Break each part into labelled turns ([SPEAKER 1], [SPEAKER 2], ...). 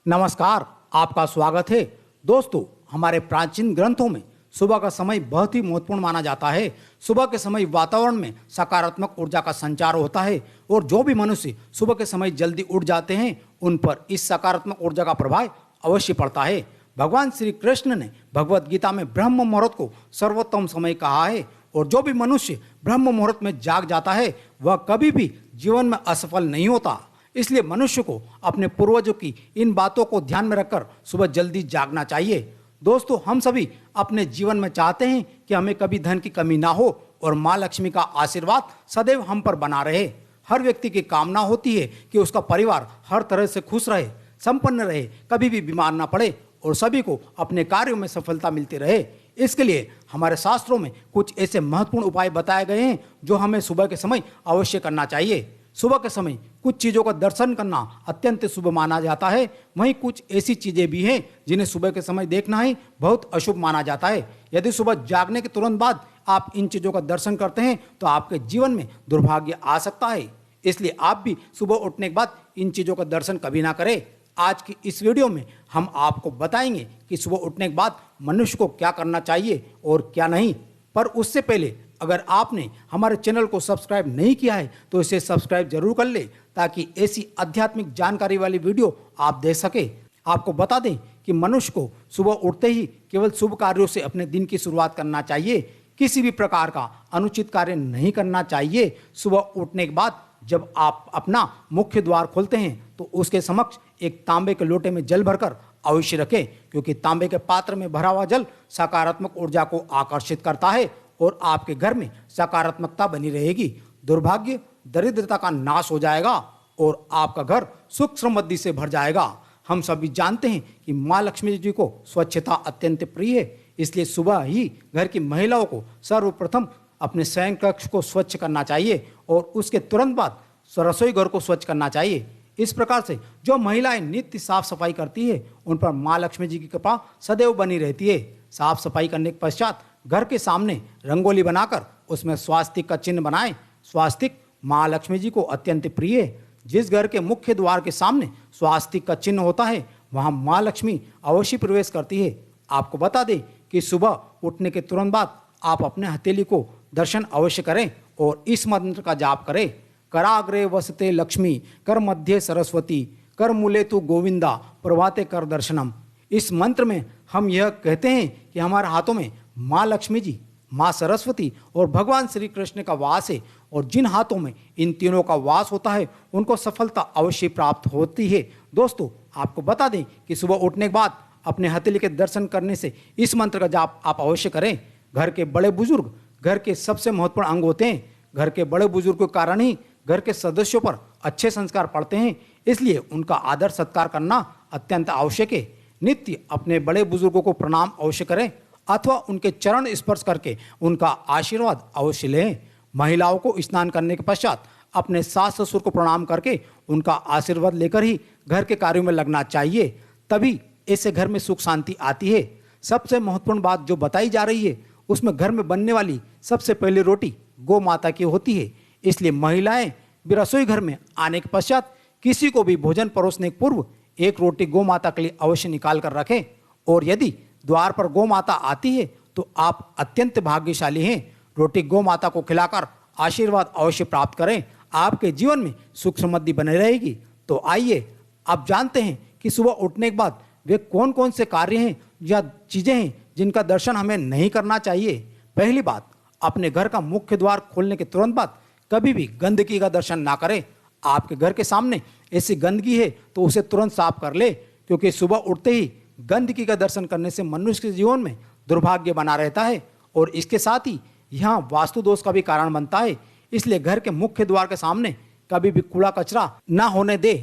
[SPEAKER 1] नमस्कार, आपका स्वागत है। दोस्तों, हमारे प्राचीन ग्रंथों में सुबह का समय बहुत ही महत्वपूर्ण माना जाता है। सुबह के समय वातावरण में सकारात्मक ऊर्जा का संचार होता है और जो भी मनुष्य सुबह के समय जल्दी उठ जाते हैं उन पर इस सकारात्मक ऊर्जा का प्रभाव अवश्य पड़ता है। भगवान श्री कृष्ण ने भगवत गीता में ब्रह्म मुहूर्त को सर्वोत्तम समय कहा है और जो भी मनुष्य ब्रह्म मुहूर्त में जाग जाता है वह कभी भी जीवन में असफल नहीं होता। इसलिए मनुष्य को अपने पूर्वजों की इन बातों को ध्यान में रखकर सुबह जल्दी जागना चाहिए। दोस्तों, हम सभी अपने जीवन में चाहते हैं कि हमें कभी धन की कमी ना हो और माँ लक्ष्मी का आशीर्वाद सदैव हम पर बना रहे। हर व्यक्ति की कामना होती है कि उसका परिवार हर तरह से खुश रहे, संपन्न रहे, कभी भी बीमार ना पड़े और सभी को अपने कार्यों में सफलता मिलती रहे। इसके लिए हमारे शास्त्रों में कुछ ऐसे महत्वपूर्ण उपाय बताए गए हैं जो हमें सुबह के समय अवश्य करना चाहिए। सुबह के समय कुछ चीज़ों का दर्शन करना अत्यंत शुभ माना जाता है। वहीं कुछ ऐसी चीज़ें भी हैं जिन्हें सुबह के समय देखना ही बहुत अशुभ माना जाता है। यदि सुबह जागने के तुरंत बाद आप इन चीज़ों का दर्शन करते हैं तो आपके जीवन में दुर्भाग्य आ सकता है। इसलिए आप भी सुबह उठने के बाद इन चीज़ों का दर्शन कभी ना करें। आज की इस वीडियो में हम आपको बताएंगे कि सुबह उठने के बाद मनुष्य को क्या करना चाहिए और क्या नहीं। पर उससे पहले अगर आपने हमारे चैनल को सब्सक्राइब नहीं किया है तो इसे सब्सक्राइब जरूर कर ले ताकि ऐसी आध्यात्मिक जानकारी वाली वीडियो आप देख सके। आपको बता दें कि मनुष्य को सुबह उठते ही केवल शुभ कार्यों से अपने दिन की शुरुआत करना चाहिए। किसी भी प्रकार का अनुचित कार्य नहीं करना चाहिए। सुबह उठने के बाद जब आप अपना मुख्य द्वार खोलते हैं तो उसके समक्ष एक तांबे के लोटे में जल भरकर अवश्य रखें, क्योंकि तांबे के पात्र में भरा हुआ जल सकारात्मक ऊर्जा को आकर्षित करता है और आपके घर में सकारात्मकता बनी रहेगी। दुर्भाग्य, दरिद्रता का नाश हो जाएगा और आपका घर सुख समृद्धि से भर जाएगा। हम सभी जानते हैं कि माँ लक्ष्मी जी को स्वच्छता अत्यंत प्रिय है। इसलिए सुबह ही घर की महिलाओं को सर्वप्रथम अपने शयन कक्ष को स्वच्छ करना चाहिए और उसके तुरंत बाद रसोई घर को स्वच्छ करना चाहिए। इस प्रकार से जो महिलाएं नित्य साफ सफाई करती है उन पर माँ लक्ष्मी जी की कृपा सदैव बनी रहती है। साफ सफाई करने के पश्चात घर के सामने रंगोली बनाकर उसमें स्वास्तिक का चिन्ह बनाएं। स्वास्तिक माँ लक्ष्मी जी को अत्यंत प्रिय है। जिस घर के मुख्य द्वार के सामने स्वास्तिक का चिन्ह होता है वहाँ माँ लक्ष्मी अवश्य प्रवेश करती है। आपको बता दें कि सुबह उठने के तुरंत बाद आप अपने हथेली को दर्शन अवश्य करें और इस मंत्र का जाप करें। कराग्रे वसते लक्ष्मी, कर मध्य सरस्वती, कर मूले तु गोविंदा, प्रभाते कर दर्शनम। इस मंत्र में हम यह कहते हैं कि हमारे हाथों में माँ लक्ष्मी जी, माँ सरस्वती और भगवान श्री कृष्ण का वास है और जिन हाथों में इन तीनों का वास होता है उनको सफलता अवश्य प्राप्त होती है। दोस्तों, आपको बता दें कि सुबह उठने के बाद अपने हथेली के दर्शन करने से इस मंत्र का जाप आप अवश्य करें। घर के बड़े बुजुर्ग घर के सबसे महत्वपूर्ण अंग होते हैं। घर के बड़े बुजुर्ग के कारण ही घर के सदस्यों पर अच्छे संस्कार पड़ते हैं। इसलिए उनका आदर सत्कार करना अत्यंत आवश्यक है। नित्य अपने बड़े बुजुर्गों को प्रणाम अवश्य करें अथवा उनके चरण स्पर्श करके उनका आशीर्वाद अवश्य लें। महिलाओं को स्नान करने के पश्चात अपने सास ससुर को प्रणाम करके उनका आशीर्वाद लेकर ही घर के कार्यों में लगना चाहिए। तभी ऐसे घर में सुख शांति आती है। सबसे महत्वपूर्ण बात जो बताई जा रही है उसमें घर में बनने वाली सबसे पहली रोटी गौ माता की होती है। इसलिए महिलाएं भी रसोई घर में आने के पश्चात किसी को भी भोजन परोसने के पूर्व एक रोटी गौ माता के लिए अवश्य निकाल कर रखें। और यदि द्वार पर गौ माता आती है तो आप अत्यंत भाग्यशाली हैं। रोटी गौ माता को खिलाकर आशीर्वाद अवश्य प्राप्त करें। आपके जीवन में सुख समृद्धि बनी रहेगी। तो आइए, आप जानते हैं कि सुबह उठने के बाद वे कौन कौन से कार्य हैं या चीज़ें हैं जिनका दर्शन हमें नहीं करना चाहिए। पहली बात, अपने घर का मुख्य द्वार खोलने के तुरंत बाद कभी भी गंदगी का दर्शन ना करें। आपके घर के सामने ऐसी गंदगी है तो उसे तुरंत साफ कर ले, क्योंकि सुबह उठते ही गंदगी का दर्शन करने से मनुष्य के जीवन में दुर्भाग्य बना रहता है और इसके साथ ही यहाँ वास्तु दोष का भी कारण बनता है। इसलिए घर के मुख्य द्वार के सामने कभी भी कूड़ा कचरा ना होने दे।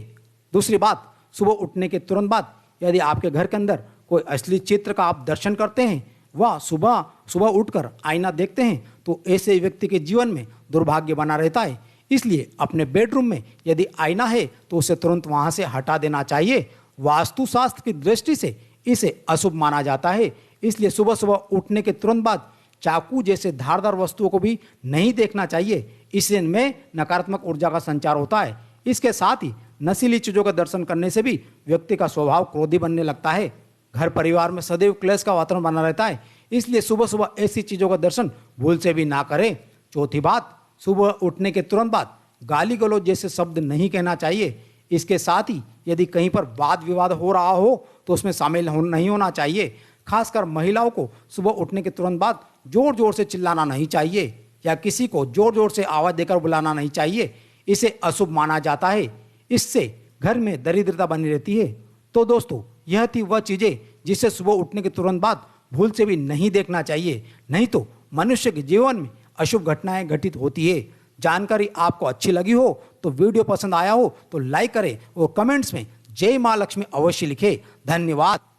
[SPEAKER 1] दूसरी बात, सुबह उठने के तुरंत बाद यदि आपके घर के अंदर कोई असली चित्र का आप दर्शन करते हैं, वह सुबह सुबह उठकर आईना देखते हैं तो ऐसे व्यक्ति के जीवन में दुर्भाग्य बना रहता है। इसलिए अपने बेडरूम में यदि आईना है तो उसे तुरंत वहाँ से हटा देना चाहिए। वास्तुशास्त्र की दृष्टि से इसे अशुभ माना जाता है। इसलिए सुबह सुबह उठने के तुरंत बाद चाकू जैसे धारदार वस्तुओं को भी नहीं देखना चाहिए। इससे इनमें नकारात्मक ऊर्जा का संचार होता है। इसके साथ ही नशीली चीजों का दर्शन करने से भी व्यक्ति का स्वभाव क्रोधी बनने लगता है। घर परिवार में सदैव क्लेश का वातावरण बना रहता है, इसलिए सुबह सुबह ऐसी चीजों का दर्शन भूल से भी ना करें। चौथी बात, सुबह उठने के तुरंत बाद गाली गलौज जैसे शब्द नहीं कहना चाहिए। इसके साथ ही यदि कहीं पर वाद विवाद हो रहा हो तो उसमें शामिल नहीं होना चाहिए। खासकर महिलाओं को सुबह उठने के तुरंत बाद जोर जोर से चिल्लाना नहीं चाहिए या किसी को जोर जोर से आवाज देकर बुलाना नहीं चाहिए। इसे अशुभ माना जाता है, इससे घर में दरिद्रता बनी रहती है। तो दोस्तों, यह थी वह चीजें जिसे सुबह उठने के तुरंत बाद भूल से भी नहीं देखना चाहिए, नहीं तो मनुष्य के जीवन में अशुभ घटनाएं घटित होती है। जानकारी आपको अच्छी लगी हो तो वीडियो पसंद आया हो तो लाइक करें और कमेंट्स में जय मां लक्ष्मी अवश्य लिखें। धन्यवाद।